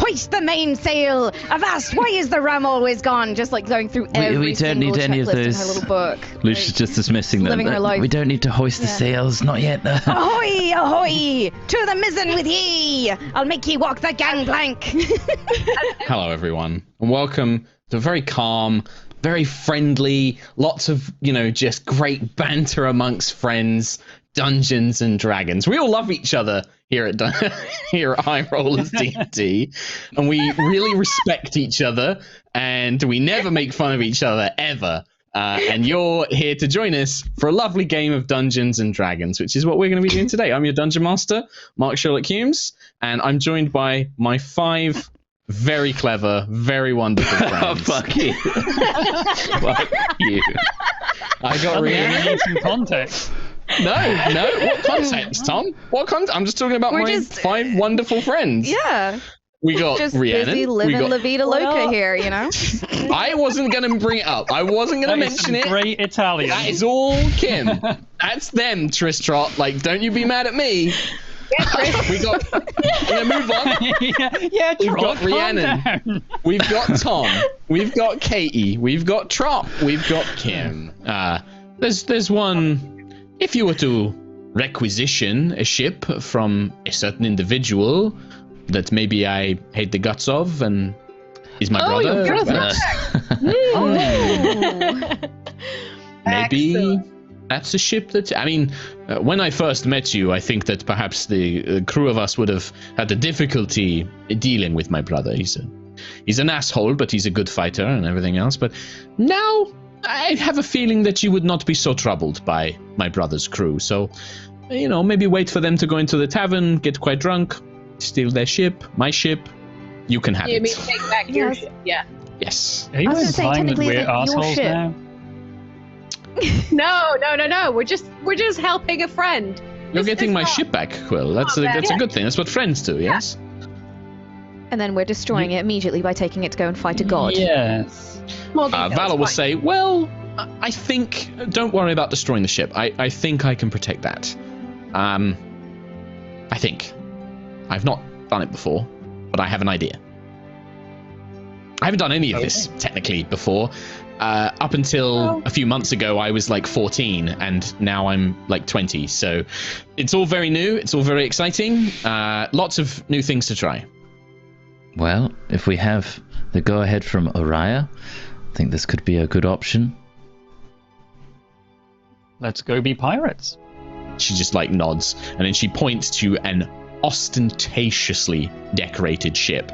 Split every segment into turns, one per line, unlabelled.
Hoist the mainsail! Avast! Why is the rum always gone? Just like going through every single checklist in her little book.
Lucia's just dismissing them.
Living her life.
We don't need to hoist the sails, not yet.
Ahoy! Ahoy! To the mizzen with ye! I'll make ye walk the gangplank!
Hello, everyone, and welcome to a very calm, very friendly, lots of, just great banter amongst friends, Dungeons and Dragons. We all love each other here at High Rollers D&D, and we really respect each other, and we never make fun of each other, ever. And you're here to join us for a lovely game of Dungeons and Dragons, which is what we're going to be doing today. I'm your Dungeon Master, Mark Sherlock Humes, and I'm joined by my 5 very clever, very wonderful friends.
Oh, fuck you. Fuck you.
I got Rhiannon.
Some context.
No. What context, Tom? What context? I'm just talking about my 5 wonderful friends.
Yeah.
We got
just
Rhiannon.
Busy living La Vida Loca here,
I wasn't going to bring it up. I wasn't going to mention it.
Great Italian.
That is all Kim. That's them, Tristrot. Like, don't you be mad at me. We got. I'm gonna move on.
Yeah,
We've got Rhiannon. We've got Tom. We've got Katie. We've got Trot. We've got Kim. There's one. If you were to requisition a ship from a certain individual that maybe I hate the guts of and is my brother.
Your brother.
Maybe.
Excellent.
That's a ship that, when I first met you, I think that perhaps the crew of us would have had a difficulty dealing with my brother. He's an asshole, but he's a good fighter and everything else. But now I have a feeling that you would not be so troubled by my brother's crew. So, maybe wait for them to go into the tavern, get quite drunk, steal their ship, my ship. You can have it.
You mean take back your ship? Yeah.
Yes.
Are you
I was gonna say,
implying that
technically,
we're
it's like your
assholes
ship.
now?
No. We're just helping a friend.
You're getting my ship back, Quill. That's a good thing. That's what friends do, yes?
And then we're destroying it immediately by taking it to go and fight a god.
Yes.
Valor will say, well, I think, don't worry about destroying the ship. I think I can protect that. I think. I've not done it before, but I have an idea. I haven't done any of this, technically, before. Up until a few months ago, I was like 14, and now I'm like 20. So it's all very new. It's all very exciting. Lots of new things to try.
Well, if we have the go-ahead from Aerois, I think this could be a good option.
Let's go be pirates.
She just nods, and then she points to an ostentatiously decorated ship.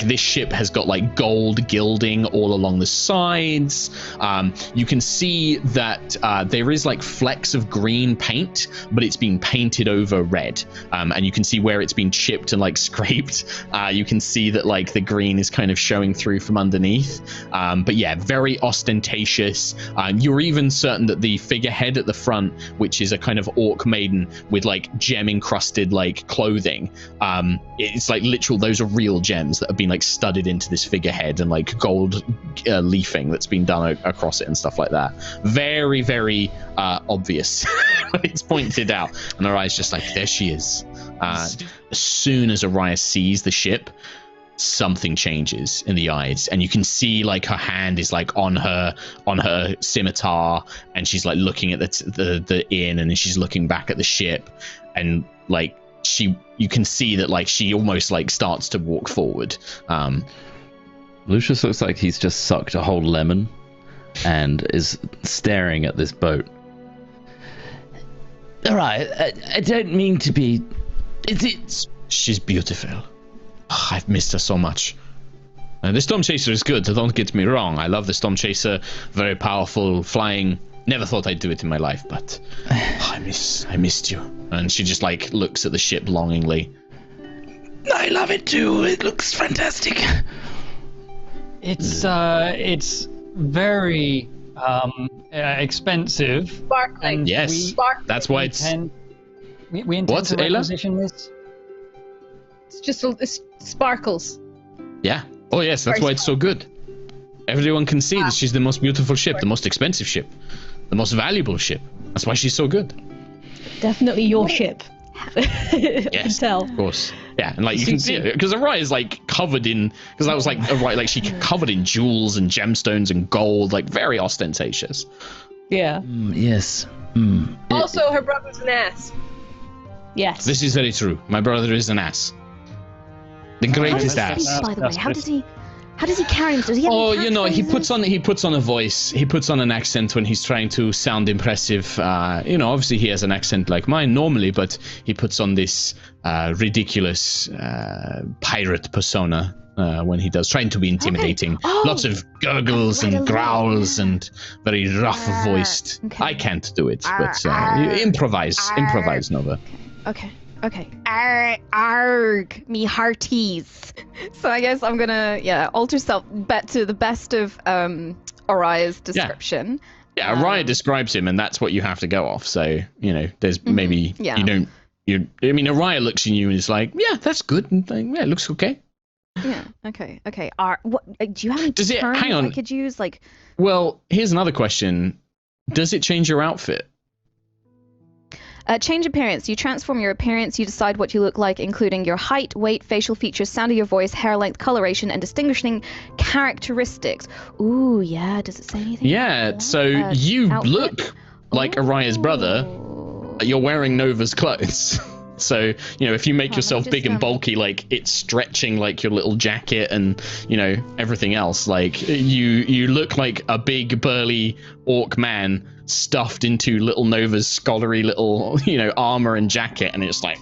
This ship has got gold gilding all along the sides. You can see that there is flecks of green paint, but it's been painted over red. And you can see where it's been chipped and scraped. You can see that the green is kind of showing through from underneath. But yeah, very ostentatious. You're even certain that the figurehead at the front, which is a kind of orc maiden with gem encrusted clothing, it's literal, those are real gems that have been studded into this figurehead and gold leafing that's been done across it and stuff like that. Very, very obvious when it's pointed out. And Aerois just there she is. As soon as Aerois sees the ship, something changes in the eyes, and you can see her hand is on her scimitar, and she's looking at the inn, and then she's looking back at the ship, and you can see that she almost starts to walk forward.
Lucius looks like he's just sucked a whole lemon and is staring at this boat. All right, I don't mean to be...
She's beautiful. Oh, I've missed her so much. The Storm Chaser is good, so don't get me wrong. I love the Storm Chaser. Very powerful, flying. Never thought I'd do it in my life, but I missed you. And she just looks at the ship longingly.
I love it too. It looks fantastic.
It's very expensive.
Sparkling.
Yes, that's why it's...
We intend
What,
to
Ayla?
requisition this.
It's just it's sparkles.
Yeah. Oh yes, that's why it's so good. Everyone can see that she's the most beautiful ship, the most expensive ship, the most valuable ship. That's why she's so good.
Definitely your ship.
Yes,
tell.
of course. Yeah, and like you can see it because Aerois is like covered in, because that was like Aerois, like she covered in jewels and gemstones and gold, like very ostentatious.
Yeah.
Yes.
Also, her brother's an ass.
Yes.
This is very true. My brother is an ass. The greatest
How does he
ass.
speak, by the way? How does he carry himself? Does he have any
You know, he
catchphrases?
puts on a voice. He puts on an accent when he's trying to sound impressive. You know, obviously he has an accent like mine normally, but he puts on this ridiculous pirate persona when he does, trying to be intimidating.
Oh.
Lots of gurgles
Right
and
along.
growls and very rough voiced.
Okay.
I can't do it, but you improvise, Nova.
Okay. Arg, me hearties. So I guess I'm gonna, alter self bet to the best of Auria's description.
Yeah, Aerois describes him, and that's what you have to go off. So, you know, there's maybe
Yeah.
I mean, Aerois looks at you and is like, yeah, that's good. And yeah, it looks okay.
Yeah. Okay. What do you have any
Does it-
terms
hang on.
I could use? Like,
Well, here's another question. Does it change your outfit?
change appearance. You transform your appearance. You decide what you look like, including your height, weight, facial features, sound of your voice, hair length, coloration, and distinguishing characteristics. Ooh, yeah. Does it say anything?
Yeah,
about
so
that?
you
Outfit?
look like Auria's brother.
Ooh.
You're wearing Nova's clothes. So, you know, if you make
Let me
yourself
just,
big and bulky, like it's stretching like your little jacket and, you know, everything else, like you look like a big burly orc man stuffed into little Nova's scholarly little, you know, armor and jacket, and it's like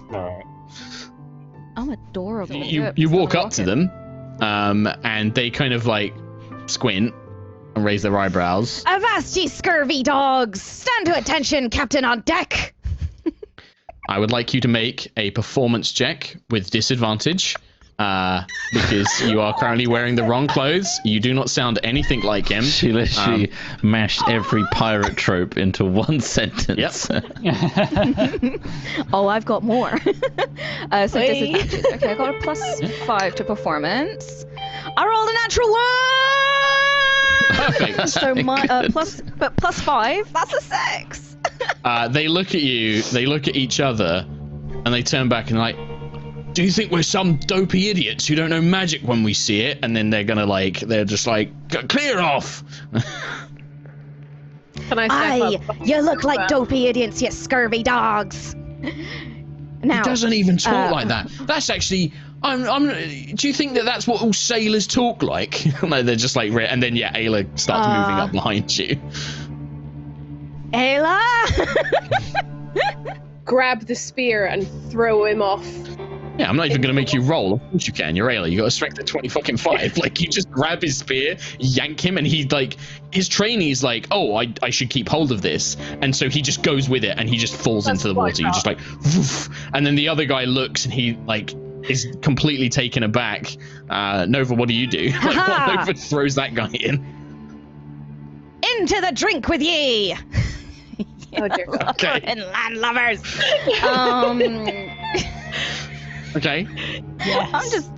I'm adorable.
you walk up to them, and they kind of like squint and raise their eyebrows.
Avast ye scurvy dogs! Stand to attention, Captain on deck!
I would like you to make a performance check with disadvantage, because you are currently wearing the wrong clothes. You do not sound anything like him.
She literally mashed every pirate trope into one sentence.
Yep.
Oh, I've got more. So disadvantage. Okay, I got a +5 to performance. I rolled a natural 1!
Perfect.
So my +5, that's a 6.
They look at you, they look at each other, and they turn back and like, do you think we're some dopey idiots who don't know magic when we see it? And then they're gonna like, they're just like, clear off!
Can I
Aye,
step up?
you look like dopey idiots, you scurvy dogs. Now,
He doesn't even talk like that. That's actually, do you think that that's what all sailors talk like? No, they're just like, and then yeah, Ayla starts moving up behind you.
Ayla!
Grab the spear and throw him off.
Yeah, I'm not even going to make you roll. Of course you can. You're Ayla. You got a strength of 20 Like, you just grab his spear, yank him, and he, like, his trainee's like, oh, I should keep hold of this. And so he just goes with it, and he just falls into the water. You just, like, woof. And then the other guy looks, and he, like, is completely taken aback. Nova, what do you do? Like, what Nova throws that guy in?
Into the drink with ye!
Oh dear God.
Okay.
And land lovers!
Okay.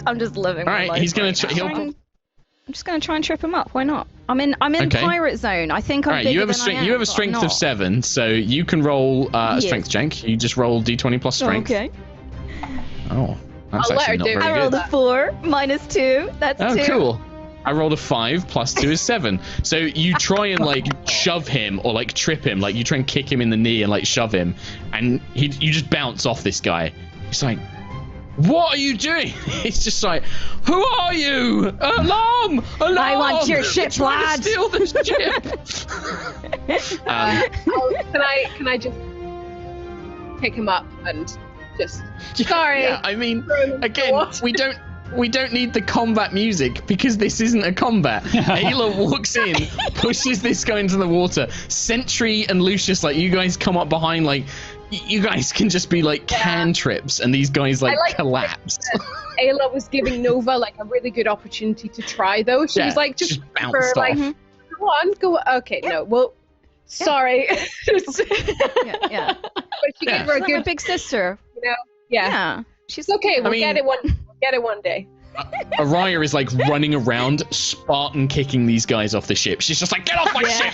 I'm just living.
All
my
right,
life
he's gonna
now.
he'll.
I'm just gonna try and trip him up. Why not? I'm in
Okay.
pirate zone. I think I'm
All right,
bigger
you have a
than I
strength.
am,
You have a
but I'm
strength of
not.
7, so you can roll a
Yeah.
strength check. You just roll d20 plus strength.
Okay.
Oh, that's
I'll let
actually
her
not
do it.
very
I
good.
rolled a 4 minus 2. That's
Oh,
2.
cool. I rolled a 5 plus 2 is 7. So you try and like shove him or like trip him, like you try and kick him in the knee and like shove him, and you just bounce off this guy. He's like, what are you doing? He's just like, who are you? Alarm! Alarm!
I want your
They're
ship,
trying to
lad.
steal this ship.
Can I just pick him up and just sorry?
Yeah, I mean,
throw him in the
again,
water?
we don't need the combat music because this isn't a combat. Ayla walks in, pushes this guy into the water. Sentry and Lucius, like, you guys come up behind, like, you guys can just be like cantrips, and these guys like collapse.
Ayla was giving Nova like a really good opportunity to try, though. She was like, just
bounced
for,
off.
like, go on, go. Okay, no, well, sorry.
Yeah.
But she gave her a
She's like my
good,
big sister.
you know, yeah.
She's
It's okay. We'll
mean-
get it one day.
Araya is like running around, Spartan kicking these guys off the ship. She's just like, get off my ship!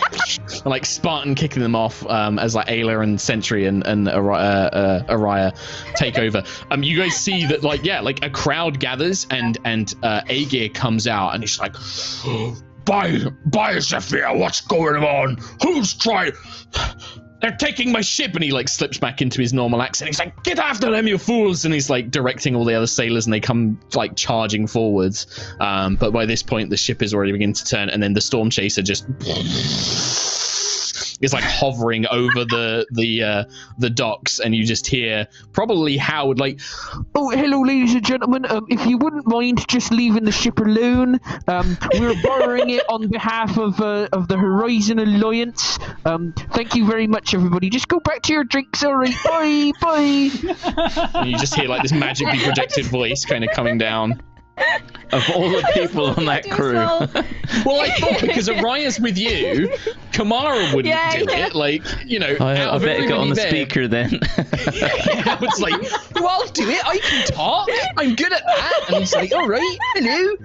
And like Spartan kicking them off as like Ayla and Sentry and Araya take over. You guys see that like like a crowd gathers and Aegir comes out and he's like, by Zephyr, what's going on? Who's trying? They're taking my ship, and he like slips back into his normal accent. He's like, get after them, you fools! And he's like directing all the other sailors, and they come like charging forwards. But by this point, the ship is already beginning to turn, and then the storm chaser just is like hovering over the docks, and you just hear probably Howard like,
oh, hello, ladies and gentlemen. If you wouldn't mind just leaving the ship alone, we're borrowing it on behalf of the Horizon Alliance. Thank you very much, everybody. Just go back to your drinks, all right? Bye, bye.
And you just hear like this magically projected voice kind of coming down.
Of all the people on that crew.
Well, I thought because Araya's with you, Kamara wouldn't do it. Like, you know,
I better get on the speaker then.
It's like, well, I'll do it. I can talk. I'm good at that. And he's like, all right, hello.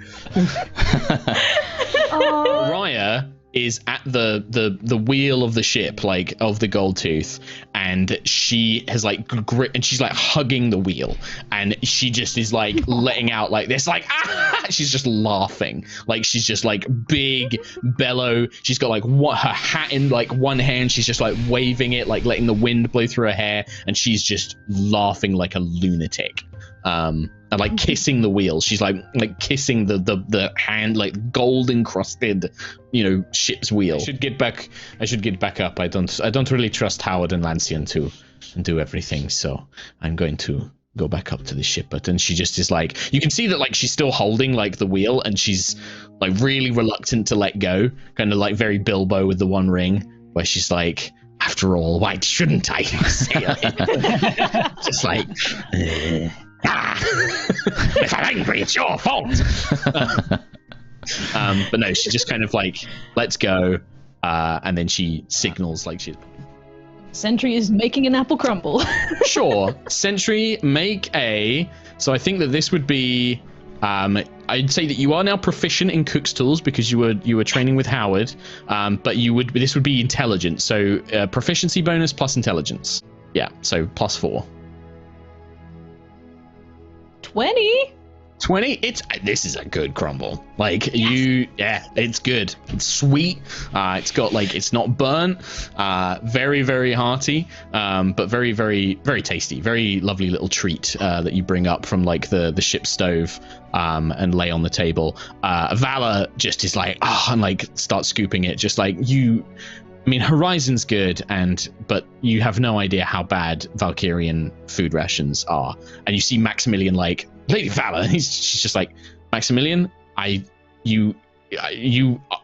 Araya is at the wheel of the ship, like of the Gold Tooth, and she has like and she's like hugging the wheel, and she just is like letting out like this, like she's just laughing, like she's just like big bellow. She's got like her hat in like one hand, she's just like waving it, like letting the wind blow through her hair, and she's just laughing like a lunatic. And like kissing the wheel. She's like kissing the hand, like gold encrusted, you know, ship's wheel. I should get back up. I don't really trust Howard and Lancian to do everything, so I'm going to go back up to the ship. But then she just is like, you can see that like she's still holding like the wheel, and she's like really reluctant to let go, kind of like very Bilbo with the One Ring, where she's like, after all, why shouldn't I sail it? Just like. If I'm angry, it's your fault. But no, she just kind of like lets go, and then she signals like she's.
Sentry is making an apple crumble.
Sure, Sentry, make a. So I think that this would be. I'd say that you are now proficient in cook's tools because you were training with Howard. But this would be intelligence. So proficiency bonus plus intelligence. Yeah, so +4. 20? This is a good crumble. Like it's good. It's sweet. It's got like, it's not burnt. Very, very hearty. But very, very, very tasty. Very lovely little treat that you bring up from like the ship stove and lay on the table. Vala just is like, and like starts scooping it. Just like I mean, Horizon's good, but you have no idea how bad Valkyrian food rations are. And you see Maximilian like, Lady Vala, she's just like, Maximilian, you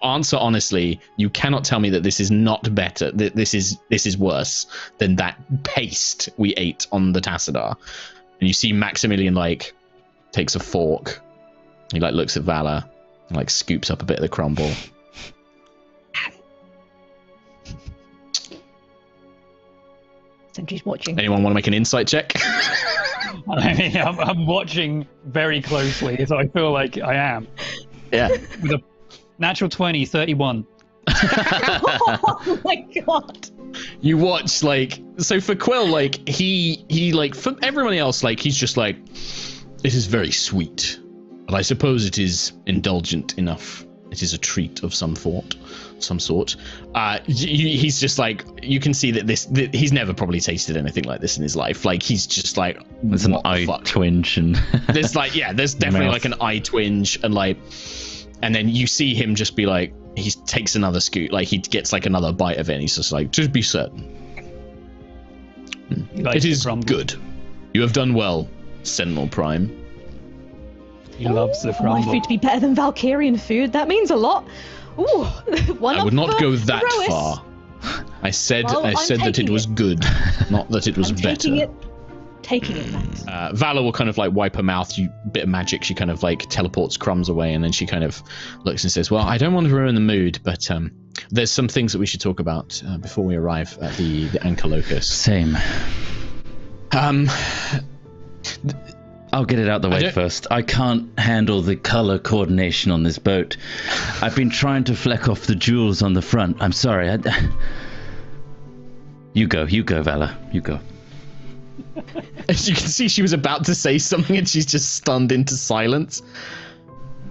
answer honestly. You cannot tell me that this is not better. That this is worse than that paste we ate on the Tassadar. And you see Maximilian like takes a fork. He like looks at Vala and like scoops up a bit of the crumble.
Sentry's watching.
Anyone want to make an insight check?
I mean, I'm watching very closely, so I feel like I am.
Yeah.
With a natural 20, 31.
Oh my god.
You watch like, so for Quill, like he like, for everybody else, like he's just like, this is very sweet, but I suppose it is indulgent enough. It is a treat of some sort. He's just like, you can see that he's never probably tasted anything like this in his life. Like he's just like,
there's an eye twinge and
there's like, there's definitely like an eye twinge and like, and then you see him just be like, he takes another scoop, like he gets like another bite of it, and he's just like, just be certain. It is good. You have done well, Sentinel Prime.
He loves the crumble.
My food to be better than Valkyrian food, that means a lot. Ooh,
I would not go that far. I said that it was good, not that it was better.
Taking it, Max.
Vala will kind of like wipe her mouth. Bit of magic. She kind of like teleports crumbs away, and then she kind of looks and says, "Well, I don't want to ruin the mood, but there's some things that we should talk about before we arrive at the Anchor Locus."
Same. I'll get it out the way first. I can't handle the color coordination on this boat. I've been trying to fleck off the jewels on the front. I'm sorry. You go, Vala. You go.
As you can see, she was about to say something and she's just stunned into silence.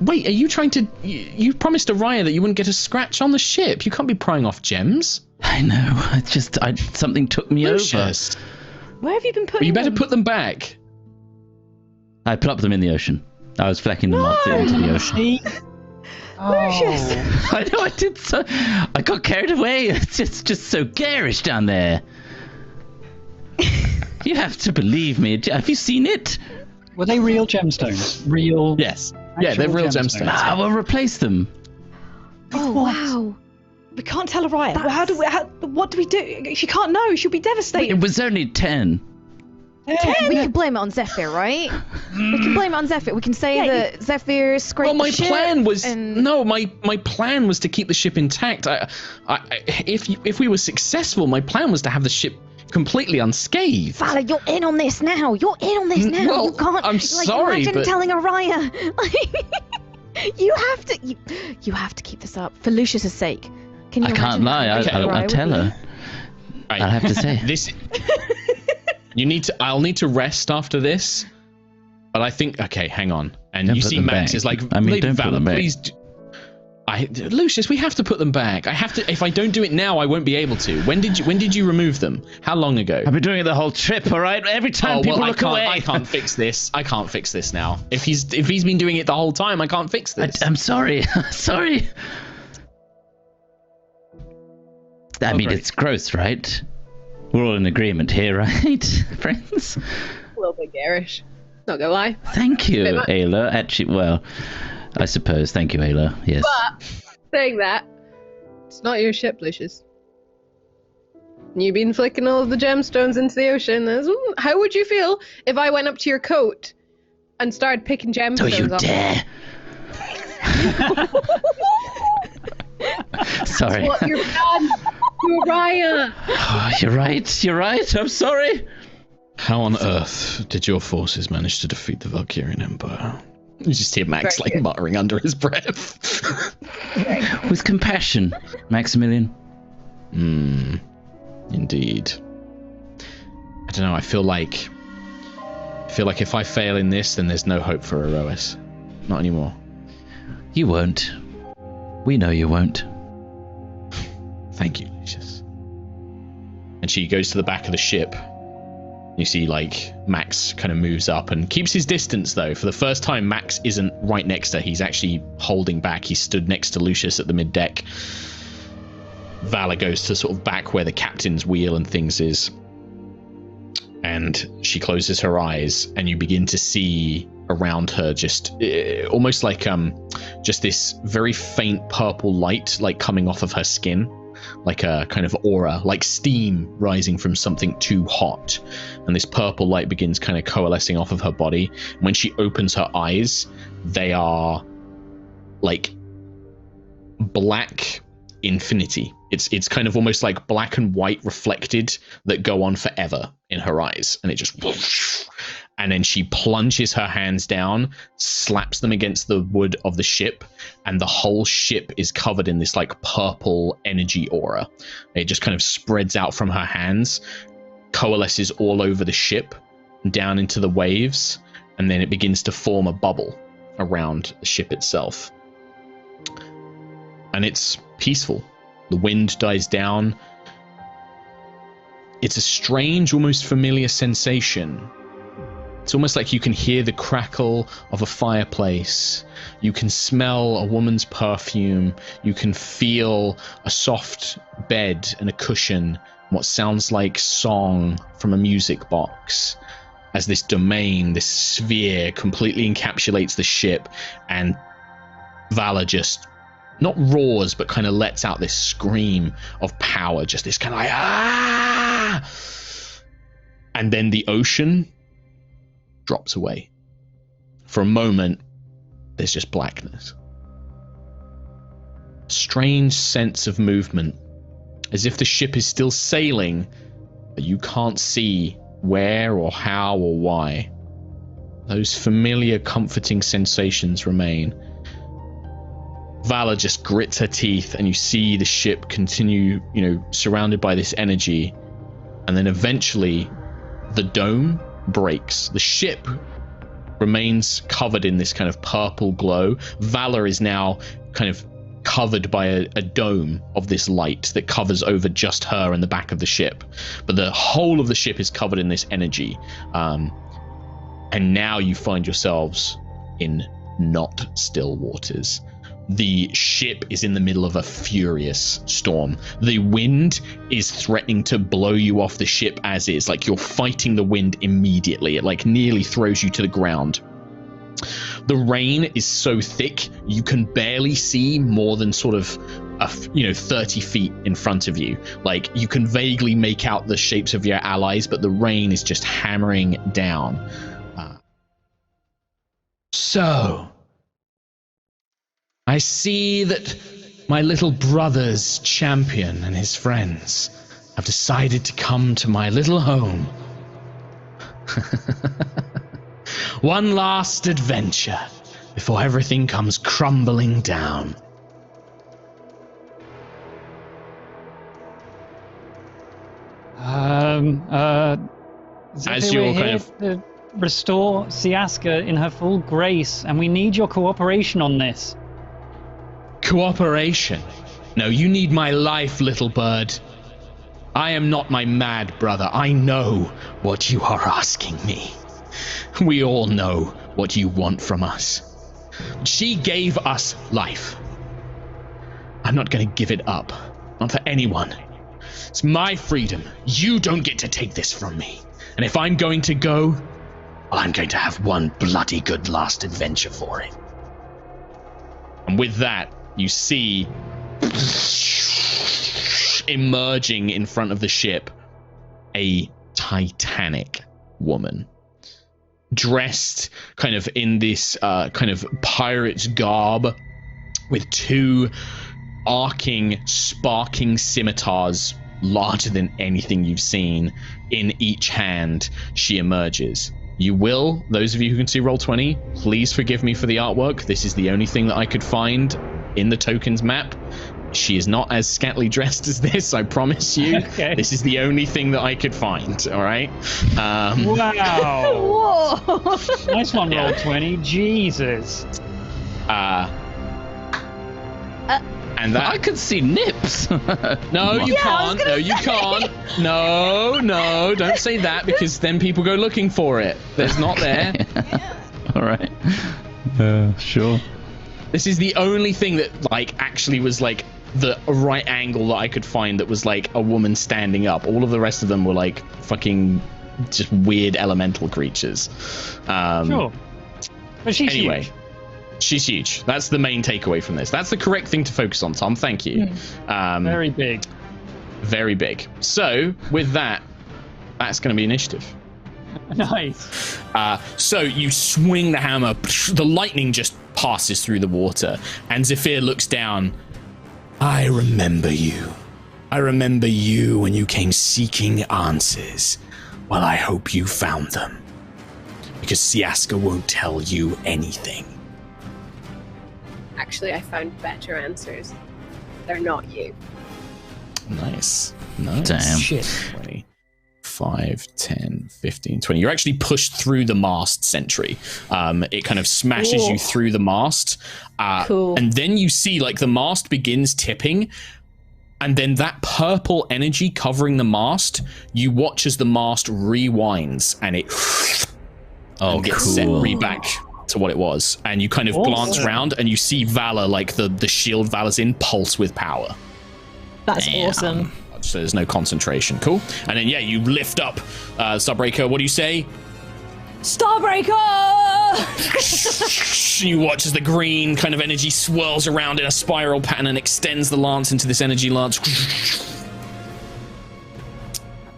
Wait, are you trying to... You promised Aerois that you wouldn't get a scratch on the ship. You can't be prying off gems.
I know. It's just... something took me
Lucius.
over.
Where have you been putting
Well, you better
them?
put them back.
I plopped them in the ocean. I was flecking them off into the ocean.
Lucius!
I know, I did so... I got carried away. It's just so garish down there. You have to believe me. Have you seen it?
Were they real gemstones? Real?
Yes. Yeah, they're real gemstones.
I will replace them.
Oh, wow. We can't tell Aerois. What do we do? She can't know. She'll be devastated.
It was only 10.
We can blame it on Zephyr, right? We can blame it on Zephyr. We can say that Zephyr scraped
Well, my
the ship
plan was
and...
my plan was to keep the ship intact. If we were successful, my plan was to have the ship completely unscathed.
Vala, you're in on this now. You're in on this now.
Well,
You can't.
I'm sorry,
imagine
but-
telling Aerois. You have to. You have to keep this up for Lucius's sake. Can you
I can't
imagine
lie.
telling
I'll
Aerois
tell
would
her.
Right.
I'll have to say.
This. I'll need to rest after this. But I think. Okay, hang on. And
Don't
you
put
see,
them
Max
back.
is like,
I mean,
Lady
don't put
Vala,
them back.
please. Lucius, we have to put them back. I have to. If I don't do it now, I won't be able to. When did you remove them? How long ago?
I've been doing it the whole trip, all right? Every time people look away.
I can't fix this. I can't fix this now. If he's been doing it the whole time, I can't fix this.
I'm sorry. Sorry. I mean,
great.
it's gross, right? We're all in agreement here, right, friends?
A little bit garish. Not gonna lie.
Thank you,
Bit much.
Ayla. Actually, well, I suppose. Thank you, Ayla. Yes.
But saying that, it's not your ship, Lucius. You've been flicking all of the gemstones into the ocean. How would you feel if I went up to your coat and started picking gemstones
Don't you
off?
dare. Sorry.
What you've done to Aerois.
Oh, you're right. I'm sorry.
How on earth did your forces manage to defeat the Valkyrian Empire? You just hear Max
Very good.
muttering under his breath.
With compassion, Maximilian.
Indeed. I don't know. I feel like if I fail in this, then there's no hope for Aerois. Not anymore.
You won't. We know you won't.
Thank you, Lucius. And she goes to the back of the ship. You see, like, Max kind of moves up and keeps his distance, though. For the first time, Max isn't right next to her. He's actually holding back. He stood next to Lucius at the middeck. Vala goes to sort of back where the captain's wheel and things is. And she closes her eyes, and you begin to see around her just almost like just this very faint purple light, like coming off of her skin, like a kind of aura, like steam rising from something too hot. And this purple light begins kind of coalescing off of her body. When she opens her eyes, they are like black infinity. It's kind of almost like black and white reflected that go on forever in her eyes, and it just whoosh, and then she plunges her hands down, slaps them against the wood of the ship, and the whole ship is covered in this like purple energy aura. It just kind of spreads out from her hands, coalesces all over the ship, down into the waves, and then it begins to form a bubble around the ship itself. And it's peaceful. The wind dies down. It's a strange, almost familiar sensation. It's almost like you can hear the crackle of a fireplace. You can smell a woman's perfume. You can feel a soft bed and a cushion. What sounds like song from a music box. As this domain, this sphere completely encapsulates the ship, and Vala just not roars, but kind of lets out this scream of power, just this kind of like, ah! And then the ocean drops away. For a moment, there's just blackness. Strange sense of movement, as if the ship is still sailing, but you can't see where or how or why. those familiar comforting sensations remain. Vala just grits her teeth, and you see the ship continue, surrounded by this energy. And then eventually, the dome breaks. The ship remains covered in this kind of purple glow. Vala is now kind of covered by a dome of this light that covers over just her and the back of the ship. But the whole of the ship is covered in this energy. And now you find yourselves in not still waters. The ship is in the middle of a furious storm. The wind is threatening to blow you off the ship as is. Like, you're fighting the wind immediately. It like nearly throws you to the ground. The rain is so thick you can barely see more than sort of 30 feet in front of you. Like, you can vaguely make out the shapes of your allies, but the rain is just hammering down. So I see that my little brother's champion and his friends have decided to come to my little home. One last adventure before everything comes crumbling down.
Zephyr,
As you're
we're
kind
here
of
to restore Siaska in her full grace, and we need your cooperation on this.
Cooperation? No, you need my life, little bird. I am not my mad brother. I know what you are asking me. We all know what you want from us. She gave us life. I'm not going to give it up. Not for anyone. It's my freedom. You don't get to take this from me. And if I'm going to go, well, I'm going to have one bloody good last adventure for it. And with that, you see emerging in front of the ship a Titanic woman, dressed kind of in this kind of pirate's garb with two arcing, sparking scimitars larger than anything you've seen in each hand. She emerges. You will, those of you who can see Roll20, please forgive me for the artwork. This is the only thing that I could find in the tokens map. She is not as scantily dressed as this, I promise you.
Okay.
This is the only thing that I could find, all right?
Wow.
Whoa!
Nice one, Roll20. Jesus.
And that
I could see nips.
No, you can't. No, you can't. No, don't say that, because then people go looking for it. There's not there.
All right. Sure.
This is the only thing that actually was the right angle that I could find that was a woman standing up. All of the rest of them were fucking just weird elemental creatures.
Sure. But she's
anyway.
huge.
She's huge. That's the main takeaway from this. That's the correct thing to focus on, Tom. Thank you.
Very big.
Very big. So, with that, that's going to be initiative.
Nice.
So you swing the hammer. The lightning just passes through the water. And Zephyr looks down. I remember you. I remember you when you came seeking answers. Well, I hope you found them. Because Siaska won't tell you anything.
Actually, I found better answers. They're not you.
Nice.
Damn.
Shit. 20, 5, 10, 15, 20. You're actually pushed through the mast sentry. It kind of smashes you through the mast.
Cool.
And then you see the mast begins tipping. And then that purple energy covering the mast, you watch as the mast rewinds and it gets set back to what it was. And you kind of glance around and you see Valor, the shield Valor's in, pulse with power.
That's awesome.
So there's no concentration. Cool. And then, you lift up Starbreaker. What do you say?
Starbreaker!
You watch as the green kind of energy swirls around in a spiral pattern and extends the lance into this energy lance.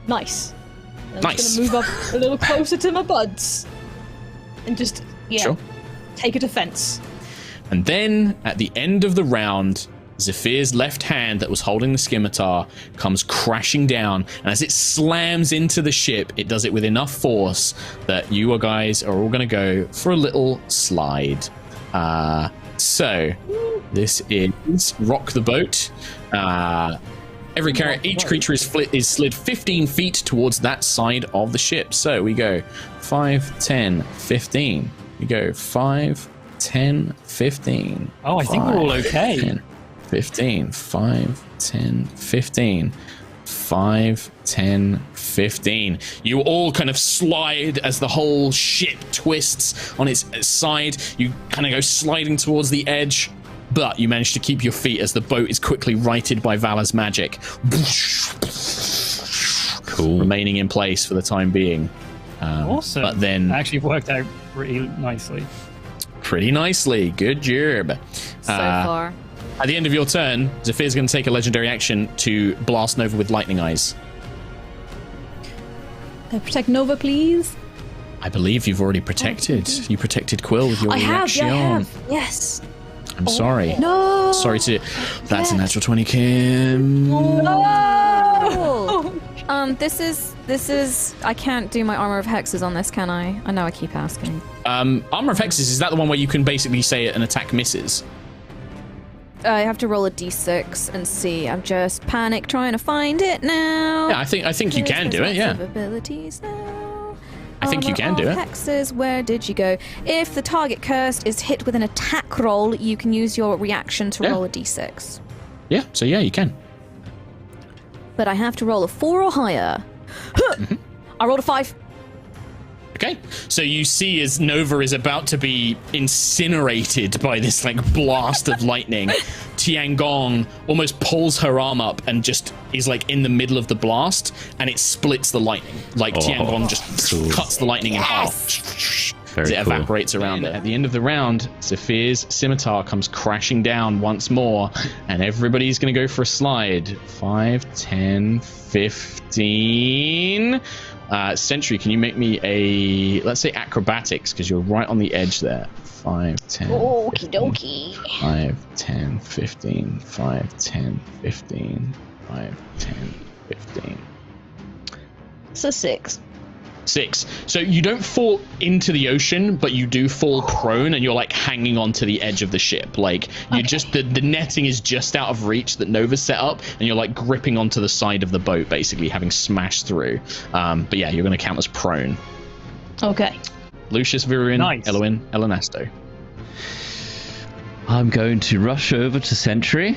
Nice. I'm
Nice.
just gonna move up a little closer to my buds. And just,
Sure.
take a defense.
And then, at the end of the round, Zephyr's left hand that was holding the scimitar comes crashing down, and as it slams into the ship, it does it with enough force that you guys are all going to go for a little slide. So this is rock the boat. Each creature is slid 15 feet towards that side of the ship. So we go 5, 10, 15. We go 5, 10, 15.
Oh, I think we're all okay.
10, 15. 5, 10, 15. 5, 10, 15. You all kind of slide as the whole ship twists on its side. You kind of go sliding towards the edge, but you manage to keep your feet as the boat is quickly righted by Valor's magic.
Cool.
Remaining in place for the time being.
Awesome.
But then
actually worked out pretty nicely.
Pretty nicely. Good job.
So far.
At the end of your turn, Zephyr's going to take a legendary action to blast Nova with lightning eyes.
Protect Nova, please.
I believe you've already protected. You protected Quill with your reaction.
I have. Yes.
I'm sorry.
No.
Sorry to. That's a natural 20, Kim.
No.
This is. I can't do my armor of hexes on this, can I? I know I keep asking.
Armor of hexes, is that the one where you can basically say an attack misses?
I have to roll a d6 and see. I'm just panic trying to find it now.
Yeah, I think you can do it. Yeah.
Abilities now.
I think you can do it.
Hexes, where did you go? If the target cursed is hit with an attack roll, you can use your reaction to roll a d6.
Yeah, so yeah, you can.
But I have to roll a 4 or higher. I rolled a 5.
Okay, so you see as Nova is about to be incinerated by this like blast of lightning, Tiangong almost pulls her arm up and just is like in the middle of the blast, and it splits the lightning. Like Tiangong just cuts the lightning in half. As it evaporates around it. At the end of the round, Zephyr's scimitar comes crashing down once more, and everybody's going to go for a slide. 5, 10, 15. Sentry, can you make me a, let's say acrobatics, because you're right on the edge there. 5, 10.
Okie dokie.
5, 10, 15. 5, 10, 15. 5, 10, 15.
It's a 6.
6. So you don't fall into the ocean, but you do fall prone, and you're like hanging onto the edge of the ship. Like you just the netting is just out of reach that Nova set up, and you're like gripping onto the side of the boat, basically having smashed through. But yeah, you're going to count as prone.
Okay.
Lucius, Viruin,
Nice.
Eloin, Elenasto.
I'm going to rush over to Sentry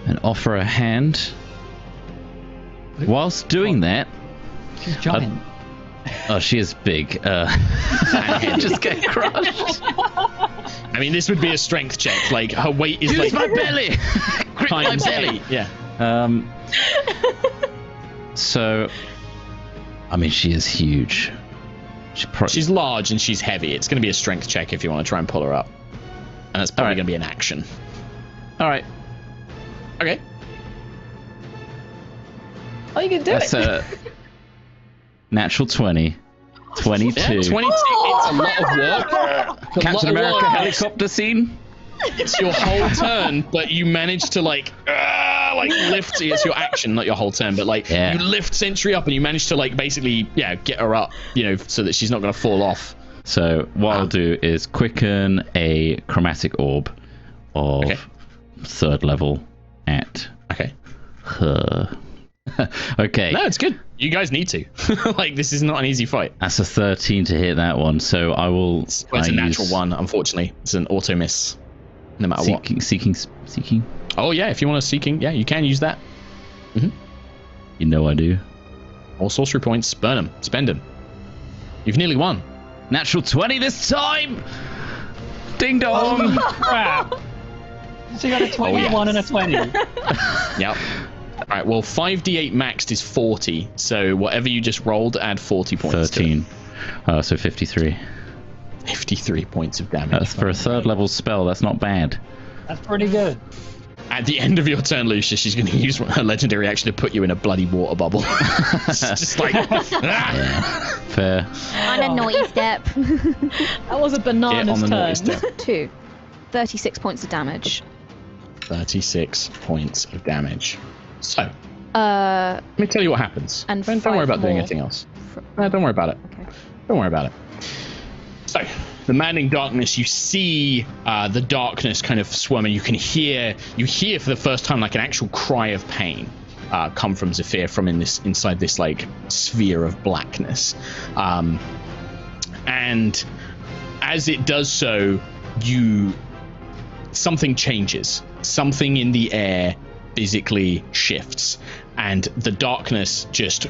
and offer a hand. Whilst doing that,
She's giant.
oh, she is big. Just get crushed.
I mean, this would be a strength check. Like her weight is
Use
like
my belly. Grip my
times
belly.
8. Yeah.
So, I mean, she is huge.
She's large and she's heavy. It's going to be a strength check if you want to try and pull her up, and that's probably going to be an action.
All right.
Okay.
Oh, you can do
That's
it.
a natural 20. 22.
Yeah, 22. It's a lot of work.
Captain America helicopter scene.
It's your whole turn, but you manage to like lift. It's your action, not your whole turn, but like you lift Sentry up and you manage to like basically get her up, so that she's not going to fall off.
So what I'll do is quicken a chromatic orb of 3rd level at her. Okay.
No, it's good. You guys need to. Like, this is not an easy fight.
That's a 13 to hit that one, so I will.
It's a natural 1, unfortunately. It's an auto miss, no matter what.
Seeking.
Oh yeah, if you want a seeking, you can use that.
You know I do.
All sorcery points, burn them, spend them. You've nearly won.
Natural 20 this time. Ding dong.
Crap. So you got a 21 and a 20.
Yep. All right, well, 5d8 maxed is 40, so whatever you just rolled, add 40 points
13. So 53.
53 points of damage.
That's for a 3rd level spell. That's not bad.
That's pretty good.
At the end of your turn, Lucia, she's going to use her legendary action to put you in a bloody water bubble. It's just like...
Fair.
On a naughty step.
That was a banana's
on the naughty
turn.
step.
2. 36 points of damage.
36 points of damage. So,
let
me tell you what happens.
And
don't worry about doing
more.
anything else. No, don't worry about it.
Okay.
Don't worry about it. So, the maddening darkness, you see the darkness kind of swirling. You hear for the first time like an actual cry of pain come from Zephyr from inside this like sphere of blackness. And as it does so, something changes. Something in the air physically shifts, and the darkness just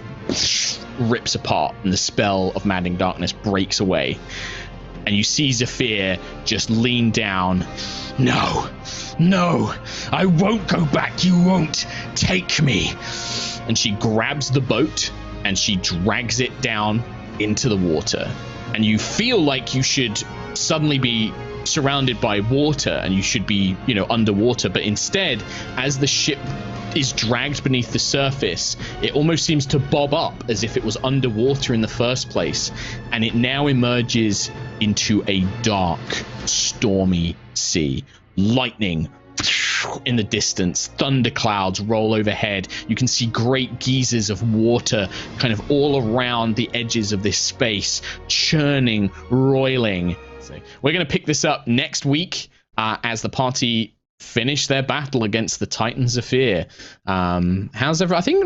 rips apart, and the spell of maddening darkness breaks away. And you see Zephyr just lean down. No, I won't go back. You won't take me. And she grabs the boat and she drags it down into the water. And you feel like you should suddenly be surrounded by water and you should be, underwater. But instead, as the ship is dragged beneath the surface, it almost seems to bob up as if it was underwater in the first place. And it now emerges into a dark, stormy sea. Lightning in the distance, thunder clouds roll overhead. You can see great geysers of water kind of all around the edges of this space, churning, roiling. So we're going to pick this up next week as the party finish their battle against the Titan Zephyr. How's everyone? I think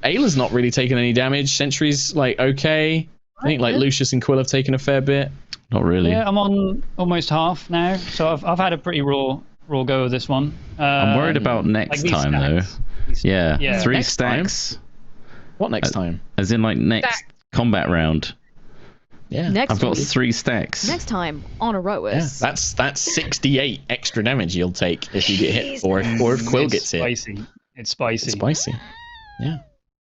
Ayla's not really taking any damage. Sentry's okay. I think Lucius and Quill have taken a fair bit.
Not really.
Yeah, I'm on almost half now, so I've had a pretty raw go of this one.
I'm worried about next time though. Yeah, 3
Next
stacks.
Time? What next time?
As in next
Stack.
combat round.
Yeah,
I've got 3 stacks.
Next time on Aerois.
Yeah, that's 68 extra damage you'll take if you get hit, or if Quill gets hit.
Spicy. It's spicy.
It's spicy. Yeah.